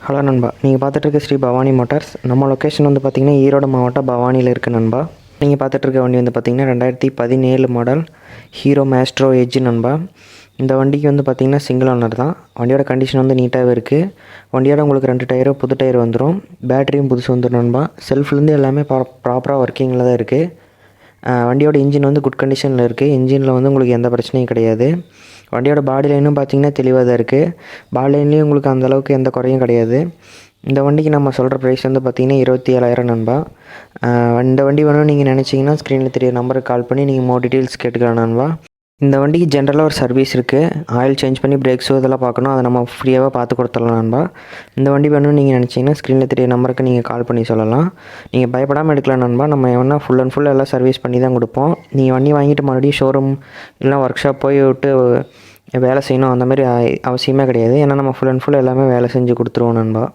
Hello நண்பா, நீங்கள் பார்த்துட்டு இருக்க ஸ்ரீ பவானி மோட்டார்ஸ். நம்ம லொக்கேஷன் வந்து பார்த்திங்கன்னா ஈரோடு மாவட்டம் பவானியில் இருக்குது நண்பா. நீங்கள் பார்த்துட்ருக்க வண்டி வந்து பார்த்திங்கன்னா 2017 மாடல் ஹீரோ மேஸ்ட்ரோ எட்ஜ் நண்பா. இந்த வண்டிக்கு வந்து பார்த்திங்கன்னா சிங்கிள் ஓனர் தான். வண்டியோட கண்டிஷன் வந்து நீட்டாகவே இருக்குது. வண்டியோட உங்களுக்கு 2 டயரும் புது டயர் வந்துடும். பேட்டரியும் புதுசு வந்துடும் நண்பா. செல்ஃப்லேருந்து எல்லாமே ப்ராப்பராக ஒர்க்கிங்கில் தான் இருக்குது. வண்டியோட இன்ஜின் வந்து குட் கண்டிஷனில் இருக்குது. இன்ஜினில் வந்து உங்களுக்கு எந்த பிரச்சனையும் கிடையாது. வண்டியோட பாடி லைனும் பார்த்திங்கன்னா தெளிவாக தான் இருக்குது. பாடி லைன்லேயும் உங்களுக்கு அந்தளவுக்கு எந்த குறையும் கிடையாது. இந்த வண்டிக்கு நம்ம சொல்கிற ப்ரைஸ் வந்து பார்த்திங்கன்னா 27,000 நண்பா. இந்த வண்டி வேணும்னு நீங்கள் நினச்சிங்கன்னா ஸ்க்ரீனில் தெரிய நம்பருக்கு கால் பண்ணி நீங்கள் மோர் டீட்டெயில்ஸ் கேட்டுக்கலாம் நண்பா. இந்த வண்டிக்கு ஜென்ரலாக ஒரு சர்வீஸ் இருக்குது. ஆயில் சேஞ்ச் பண்ணி பிரேக்ஸோ இதெல்லாம் பார்க்கணும். அதை நம்ம ஃப்ரீயாகவே பார்த்து கொடுத்துடலாம் நண்பா. இந்த வண்டி வேணும்னு நீங்கள் நினச்சிங்கன்னா ஸ்க்ரீனில் தெரிய நம்பருக்கு நீங்கள் கால் பண்ணி சொல்லலாம். நீங்கள் பயப்படாமல் எடுக்கலாம் நண்பா. நம்ம எவனா ஃபுல் அண்ட் ஃபுல் எல்லாம் சர்வீஸ் பண்ணி தான் கொடுப்போம். நீங்கள் வண்டி வாங்கிட்டு மறுபடியும் ஷோரூம் இல்லைனா ஒர்க் ஷாப் போய் விட்டு வேலை செய்யணும் அந்த மாதிரி அவசியமே கிடையாது. ஏன்னா நம்ம ஃபுல் அண்ட் ஃபுல் எல்லாமே வேலை செஞ்சு கொடுத்துருவோம் நண்பா.